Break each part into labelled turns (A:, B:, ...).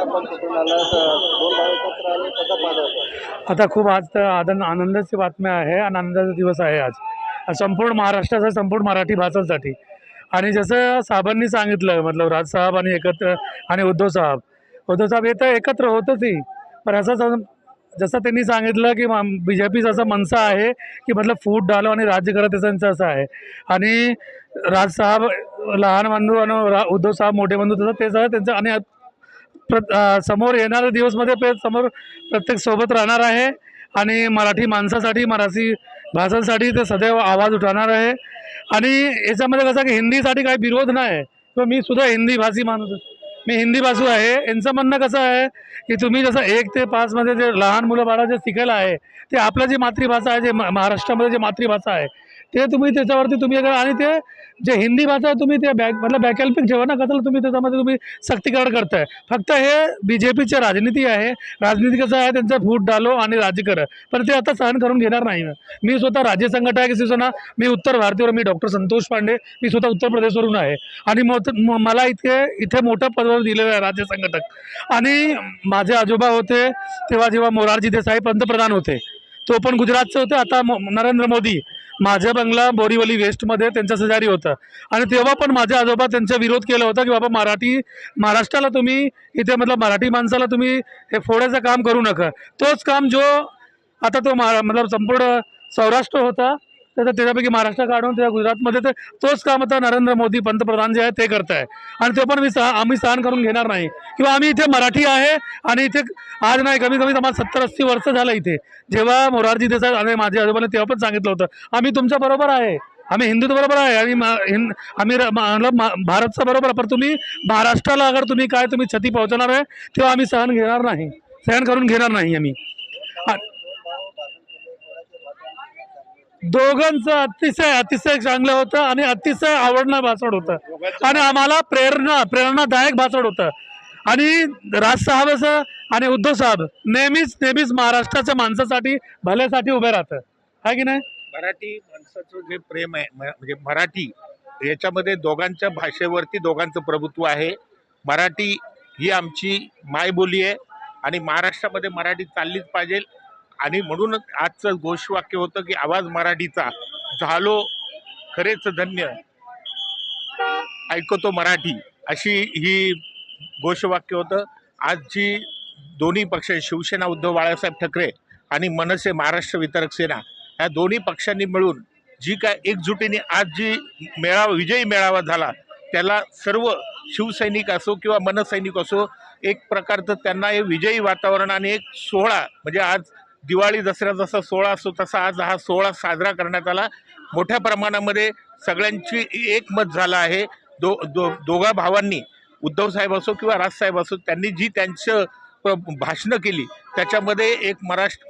A: आपण कुठून आलात? दोन भाऊ एकत्र आले, कसा पाहता आपण?
B: आता खूप आज तर आनंदाची बातम्या आहे आणि आनंदाचा दिवस आहे आज संपूर्ण महाराष्ट्राचा, संपूर्ण मराठी भाषांसाठी. आणि जसं साहेबांनी सांगितलं, मतलब राज साहेब आणि एकत्र आणि उद्धव साहेब हे तर एकत्र होतच ही. पण असं जसं त्यांनी सांगितलं की BJP असं मनसा आहे की मतलब फूट डालो आणि राज्य करा, त्यांचं असं आहे. आणि राज साहेब लहान बंधू आणि उद्धव साहेब मोठे बंधू, तसं ते सगळं त्यांचं. आणि समोर येणाऱ्या दिवसमध्ये समोर प्रत्येक सोबत राहणार आहे आणि मराठी माणसासाठी, मराठी भाषांसाठी ते सदैव आवाज उठवणार आहे. आणि याच्यामध्ये कसं की हिंदीसाठी काही विरोध नाही आहे, किंवा मी सुद्धा हिंदी भाषी माणूस, मी हिंदी भाषू आहे. यांचं म्हणणं कसं आहे की तुम्ही जसं 1 ते 5 मध्ये जे लहान मुलं बाळा जे शिकायला आहे, ते आपलं जी मातृभाषा आहे, जे महाराष्ट्रामध्ये जे मातृभाषा आहे, ते तुम्ही त्याच्यावरती तुम्ही आणि ते जे हिंदी भाषा आहे तुम्ही ते मतलब वैकल्पिक ठेवा ना. कसं तुम्ही त्याच्यामध्ये तुम्ही सक्तीकरण करताय. फक्त हे BJPची राजनीती आहे. राजनीती कसं आहे, त्यांचा फूट डालो आणि राज्य करा. पण ते आता सहन करून घेणार नाही. मी स्वतः राज्य संघटक शिवसेना, मी उत्तर भारतीय, मी डॉक्टर संतोष पांडे, मी स्वतः उत्तर प्रदेशवरून आहे. आणि मला इथे मोठ्या पदावर दिलेलं आहे राज्य संघटक. आणि माझे आजोबा होते तेव्हा जेव्हा मोरारजी देसाई पंतप्रधान होते, तो पण गुजरातचे होते. आता नरेंद्र मोदी माझ्या बंगला बोरीवली वेस्टमध्ये त्यांचा शेजारी होता. आणि तेव्हा पण माझे आजोबा त्यांचा विरोध केला होता की बाबा महाराष्ट्राला तुम्ही इथे मतलब मराठी माणसाला तुम्ही हे फोडायचं काम करू नका. तोच काम जो आता तो मतलब संपूर्ण सौराष्ट्र होता, तर त्याच्यापैकी महाराष्ट्र काढून त्या गुजरातमध्ये, तर तोच काम आता नरेंद्र मोदी पंतप्रधान जे आहे ते करत आहे. आणि ते पण आम्ही सहन करून घेणार नाही. किंवा आम्ही इथे मराठी आहे आणि इथे आज नाही, कमी कमी आम्हाला 70-80 वर्ष झालं इथे. जेव्हा मोरारजी देसाई आणि माझे आजोबाने तेव्हा पण सांगितलं होतं आम्ही तुमच्या बरोबर आहे, आम्ही हिंदुत्व बरोबर आहे आणि आम्ही भारतचा बरोबर आहे. पण तुम्ही महाराष्ट्राला अगर तुम्ही काय तुम्ही क्षती पोहोचणार आहे, तेव्हा आम्ही सहन करून घेणार नाही आम्ही. दोघांचं अतिशय चांगलं होतं आणि अतिशय आवडणं भाषण होतं आणि आम्हाला प्रेरणादायक भाषण होतं. आणि राज साहेब असं आणि उद्धव साहेब नेहमीच महाराष्ट्राच्या माणसासाठी, भल्यासाठी उभे राहतं, आहे की नाही.
C: मराठी माणसाचं जे प्रेम आहे, म्हणजे मराठी याच्यामध्ये दोघांच्या भाषेवरती दोघांचं प्रभुत्व आहे. मराठी ही आमची मायबोली आहे आणि महाराष्ट्रामध्ये मराठी चाललीच पाहिजे. आणि म्हणूनच आजचं घोषवाक्य होतं की आवाज मराठीचा, झालो खरेच धन्य, ऐकतो मराठी, अशी ही घोषवाक्य होतं. आज जी दोन्ही पक्ष, शिवसेना उद्धव बाळासाहेब ठाकरे आणि मनसे महाराष्ट्र वितरक सेना, या दोन्ही पक्षांनी मिळून जी काय एकजुटीने आज जी विजयी मेळावा झाला, त्याला सर्व शिवसैनिक असो किंवा मनसैनिक असो, एक प्रकारचं त्यांना हे विजयी वातावरण आणि एक सोहळा, म्हणजे आज दिवाळी दसरा जसा सोहळा असतो तसा आज हा सोहळा साजरा करण्यात आला. मोठ्या प्रमाणामध्ये सगळ्यांची एकमत झालं आहे. दोघा भावांनी, उद्धव साहेब असो किंवा राजसाहेब असो, त्यांनी जी त्यांचं भाषणं केली त्याच्यामध्ये एक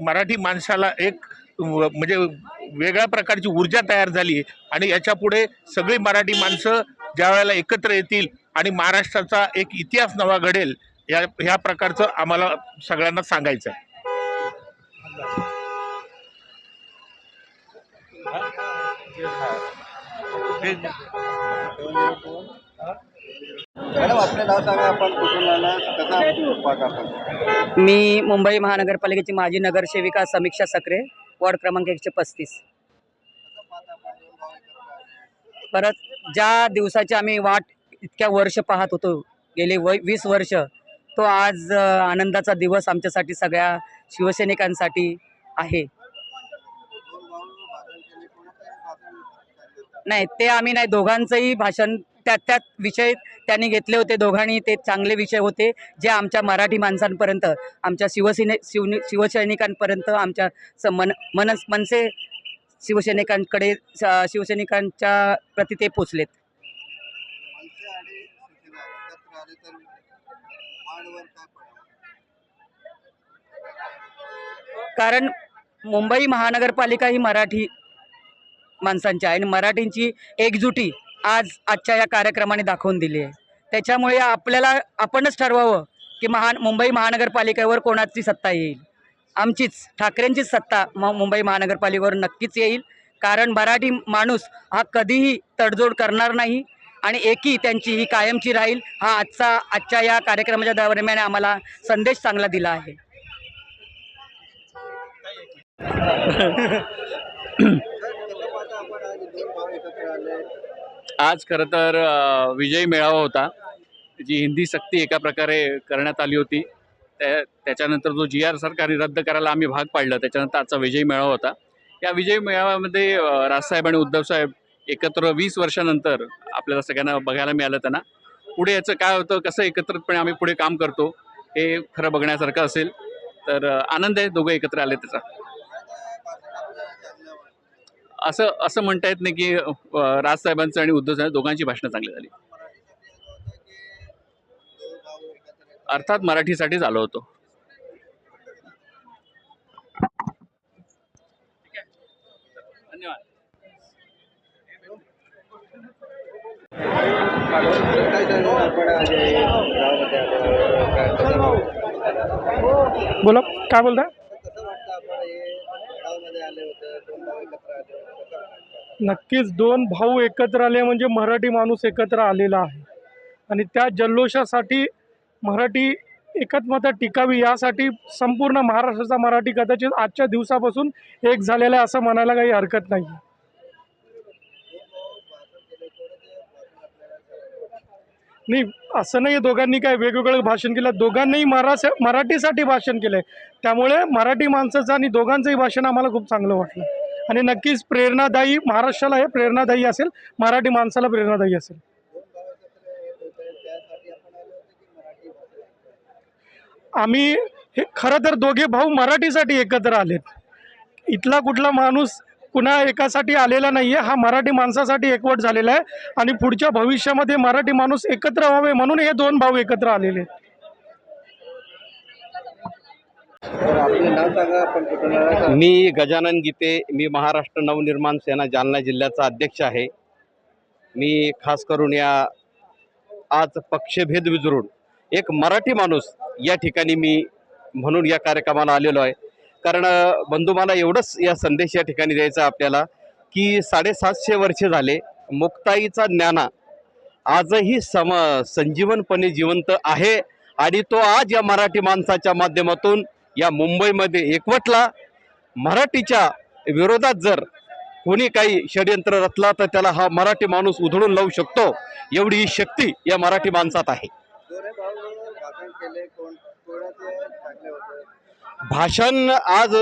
C: मराठी माणसाला एक म्हणजे वेगळ्या प्रकारची ऊर्जा तयार झाली. आणि याच्यापुढे सगळी मराठी माणसं ज्या वेळेला एकत्र येतील आणि महाराष्ट्राचा एक इतिहास नवा घडेल, ह्या प्रकारचं आम्हाला सगळ्यांना सांगायचं आहे.
A: मॅडम, आपले नाव सांगा, आपण कुठून आलात, कसा पाहता आपण?
D: मी मुंबई महानगरपालिकेची माजी नगरसेविका समीक्षा सकरे, वॉर्ड क्रमांक 135. परत ज्या दिवसाची आम्ही वाट इतक्या वर्ष पाहत होतो, गेले 20 वर्ष, तो आज आनंदाचा दिवस आमच्यासाठी, सगळ्या शिवसैनिकांसाठी आहे. नाही, ते आम्ही नाही, दोघांचंही भाषण त्यात विषय त्यांनी घेतले होते. दोघांनी ते चांगले विषय होते, जे आमच्या मराठी माणसांपर्यंत, आमच्या शिवसैनिकांपर्यंत, आमच्या मनसे शिवसैनिकांकडे, शिवसैनिकांच्या प्रति ते पोचलेत. कारण मुंबई महानगरपालिका ही मराठी माणसांची आहे आणि मराठींची एकजुटी आजच्या या कार्यक्रमाने दाखवून दिली आहे. त्याच्यामुळे आपणच ठरवावं की मुंबई महानगरपालिकेवर कोणाची सत्ता येईल. आमचीच, ठाकरेंचीच सत्ता मुंबई महानगरपालिकेवर नक्कीच येईल. कारण मराठी माणूस हा कधीही तडजोड करणार नाही आणि एकी त्यांची ही कायमची राहील हा आजच्या या कार्यक्रमाच्या दरम्यान आम्हाला संदेश चांगला दिला आहे.
E: आज खरं तर विजयी मेळावा होता. जी हिंदी सक्ती एका प्रकारे करण्यात आली होती, त्याच्यानंतर जो GR सरकारने रद्द करायला आम्ही भाग पाडलं, त्याच्यानंतर आजचा विजयी मेळावा होता. या विजयी मेळाव्यामध्ये राजसाहेब आणि उद्धवसाहेब एकत्र 20 वर्षानंतर आपल्याला सगळ्यांना बघायला मिळालं. त्यांना पुढे याचं काय होतं, कसं एकत्रितपणे आम्ही पुढे काम करतो हे खरं बघण्यासारखं असेल. तर आनंद आहे दोघं एकत्र आले त्याचा. असं म्हणता येत नाही की राजसाहेबांचं आणि उद्धवसाहेब दोघांची भाषणं चांगली झाली. अर्थात मराठीसाठीच आलो होतो. धन्यवाद.
B: बोला, काय बोलता? नक्कीच दोन भाऊ एकत्र आले म्हणजे मराठी माणूस एकत्र आलेला आहे आणि त्या जल्लोषासाठी मराठी एकत्मता टिकावी यासाठी संपूर्ण महाराष्ट्राचा मराठी कदाचित आजच्या दिवसापासून एक झालेला आहे असं म्हणायला काही हरकत नाही. नाही, असं नाही दोघांनी काय वेगवेगळं भाषण केलं, दोघांनीही मराठीसाठी भाषण केलं आहे. त्यामुळे मराठी माणसाचं आणि दोघांचंही भाषण आम्हाला खूप चांगलं वाटलं आणि नक्कीच प्रेरणादायी, महाराष्ट्राला हे प्रेरणादायी असेल, मराठी माणसाला प्रेरणादायी असेल. आम्ही हे खरं तर दोघे भाऊ मराठीसाठी एकत्र आलेत. इथला कुठला माणूस कुणा एकासाठी आलेला नाही आहे, हा मराठी माणसासाठी एकवट झालेला आहे आणि पुढच्या भविष्यामध्ये मराठी माणूस एकत्र व्हावे म्हणून हे दोन भाऊ एकत्र आलेले आहेत.
F: मी गजानन गीते, मी महाराष्ट्र नवनिर्माण सेना जालना जिल्ह्याचा अध्यक्ष आहे. मी खास करून या आज पक्षभेद विसरून एक मराठी माणूस या ठिकाणी मी म्हणून या कार्यक्रमाला आलेलो आहे. कारण बंधू मला एवढंच या संदेश या ठिकाणी द्यायचा आपल्याला की 750 वर्षे झाले मुक्ताईचा ज्ञाना आजही संजीवनपणे जिवंत आहे आणि तो आज या मराठी माणसाच्या माध्यमातून या मुंबईमध्ये एकवटला. मराठीच्या विरोधात जर कोणी काही षडयंत्र रचला तर त्याला हा मराठी माणूस उधळून लावू शकतो, एवढी ही शक्ती या मराठी माणसात आहे. भाषण आज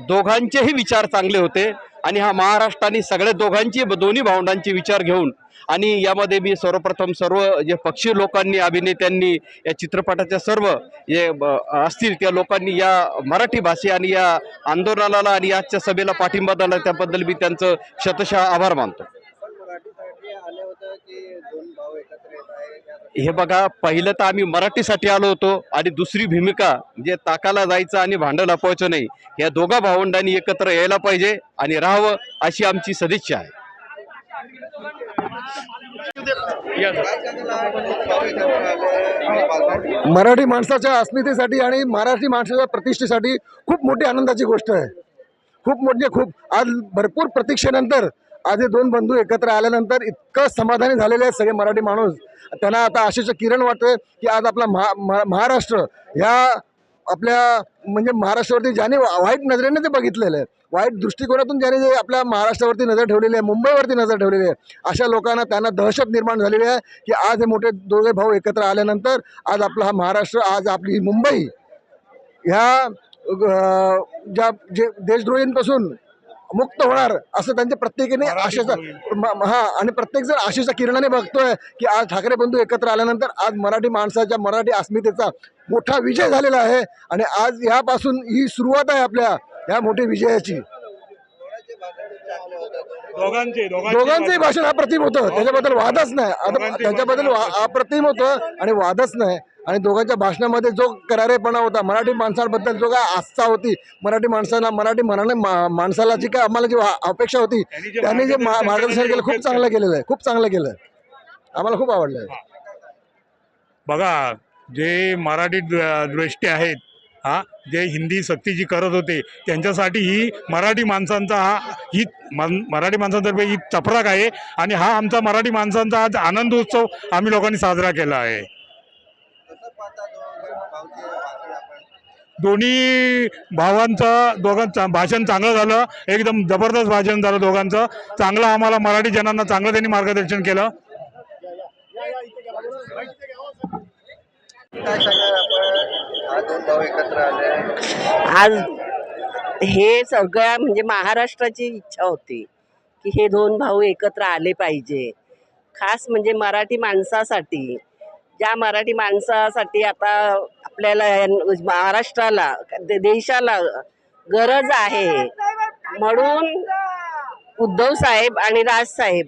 F: दोघांचेही विचार चांगले होते आणि हा महाराष्ट्राने सगळ्या दोन्ही भावंडांचे विचार घेऊन आणि यामध्ये मी सर्व जे पक्षी लोकांनी, अभिनेत्यांनी, या चित्रपटाच्या सर्व जे असतील त्या लोकांनी या मराठी भाषे आणि या आंदोलनाला आणि आजच्या सभेला पाठिंबा दिला, त्याबद्दल मी त्यांचं शतशः आभार मानतो. हे बघा, पहिलं तर आम्ही मराठीसाठी आलो होतो आणि दुसरी भूमिका म्हणजे ताकाला जायचं आणि भांडं लपवायचं नाही, या दोघा भावंडांनी एकत्र यायला पाहिजे आणि राहावं अशी आमची सदिच्छा आहे.
G: मराठी माणसाच्या अस्मितेसाठी आणि मराठी माणसाच्या प्रतिष्ठेसाठी खूप मोठी आनंदाची गोष्ट आहे. खूप आज भरपूर प्रतीक्षेनंतर आज हे दोन बंधू एकत्र आल्यानंतर इतकं समाधानी झालेले आहेत सगळे मराठी माणूस. त्यांना आता आशेचं किरण वाटतंय की आज आपला महाराष्ट्र ह्या आपल्या म्हणजे महाराष्ट्रावरती ज्याने वाईट नजरेने ते बघितलेलं आहे, वाईट दृष्टिकोनातून ज्याने जे आपल्या महाराष्ट्रावरती नजर ठेवलेली आहे, मुंबईवरती नजर ठेवलेली आहे, अशा लोकांना त्यांना दहशत निर्माण झालेली आहे की आज हे मोठे दोघे भाऊ एकत्र आल्यानंतर आज आपला हा महाराष्ट्र, आज आपली मुंबई ह्या ज्या जे देशद्रोहींपासून मुक्त होणार असं त्यांच्या प्रत्येकाने आशेचा आणि प्रत्येक जण आशेच्या किरणाने बघतोय की आज ठाकरे बंधू एकत्र आल्यानंतर आज मराठी माणसाच्या, मराठी अस्मितेचा मोठा विजय झालेला आहे आणि आज ह्यापासून ही सुरुवात आहे आपल्या ह्या मोठ्या विजयाची. दोघांचंही भाषण अप्रतिम होतं, त्याच्याबद्दल वादच नाही. त्याच्याबद्दल अप्रतिम होतं आणि वादच नाही. आणि दोघांच्या भाषणामध्ये जो करारेपणा होता, मराठी माणसांबद्दल जो काय आस्था होती, मराठी माणसाला जी काय आम्हाला जी अपेक्षा होती त्यांनी जे मार्गदर्शन केलं खूप चांगलं केलेलं आहे, खूप चांगलं केलं. आम्हाला खूप आवडलं आहे.
H: बघा, जे मराठी द्वेष्टी आहेत जे हिंदी सक्ती जी करत होते त्यांच्यासाठी ही मराठी माणसांचा मराठी माणसांतर्फे ही चपराक आहे आणि हा आमचा मराठी माणसांचा आज आनंद उत्सव आम्ही लोकांनी साजरा केला आहे.
A: कसं पाहता भाऊचे भाषण आपण?
H: दोन्ही दोघांचं भाषण चांगलं झालं, एकदम जबरदस्त भाषण झालं दोघांचं. चांगलं आम्हाला मराठी जनांना चांगलं त्यांनी मार्गदर्शन केलं.
A: काय सांगाल आपण, हा दोन भाऊ एकत्र आले?
I: आज हे सगळ्या म्हणजे महाराष्ट्राची इच्छा होती की हे दोन भाऊ एकत्र आले पाहिजे. खास म्हणजे मराठी माणसासाठी, ज्या मराठी माणसासाठी आता आपल्याला महाराष्ट्राला देशाला गरज आहे, म्हणून उद्धव साहेब आणि राज साहेब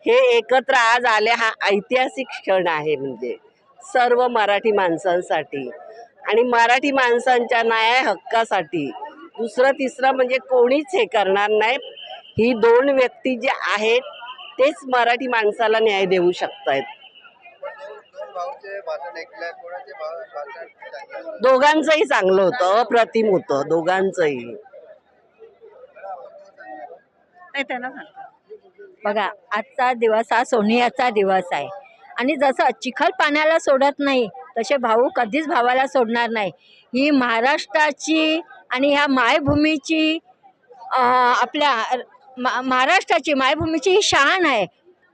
I: हे एकत्र आज आले. हा ऐतिहासिक क्षण आहे म्हणजे सर्व मराठी माणसांसाठी आणि मराठी माणसांच्या न्याय हक्कासाठी. दुसरं तिसरं म्हणजे कोणीच हे करणार नाही. ही दोन व्यक्ती जे आहेत तेच मराठी माणसाला न्याय देऊ शकतायत.
A: दोन भाऊचे भाषण ऐकलं, कोणाचे भाषण चांगलं?
I: दोघांचंही चांगलं होतं, अप्रतिम होतं दोघांचंही.
J: बघा, आजचा दिवस हा सोनियाचा दिवस आहे आणि जसं चिखल पाण्याला सोडत नाही तसे भाऊ कधीच भावाला सोडणार नाही. ही महाराष्ट्राची आणि ह्या मायभूमीची आपल्या महाराष्ट्राची मायभूमीची ही शान आहे.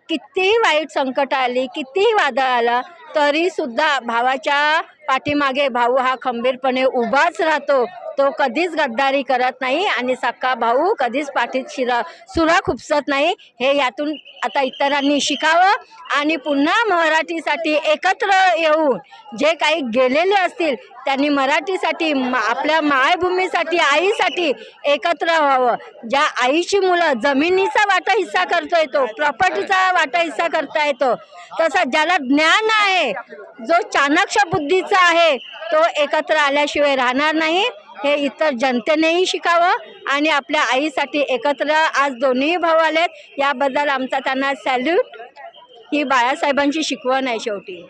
J: कितीही वाईट संकट आली, कितीही वादळ आला तरी सुद्धा भावाच्या पाठीमागे भाऊ हा खंबीरपणे उभाच राहतो. तो कधीच गद्दारी करत नाही आणि सक्का भाऊ कधीच पाठीत सुरा खुपसत नाही. हे यातून आता इतरांनी शिकावं आणि पुन्हा मराठीसाठी एकत्र येऊन जे काही गेलेले असतील त्यांनी मराठीसाठी आपल्या मायभूमीसाठी आईसाठी एकत्र व्हावं. ज्या आईची मुलं जमिनीचा वाटा हिस्सा करता येतो, प्रॉपर्टीचा वाटा हिस्सा करता येतो, तसं ज्याला ज्ञान आहे, जो चाणक्य बुद्धीचा आहे, तो एकत्र आल्याशिवाय राहणार नाही. हे इतर जनतेनेही शिकावं आणि आपल्या आईसाठी एकत्र आज दोन्ही भाऊ आलेत, याबद्दल आमचा त्यांना सॅल्यूट. ही बाळासाहेबांची शिकवण आहे शेवटी.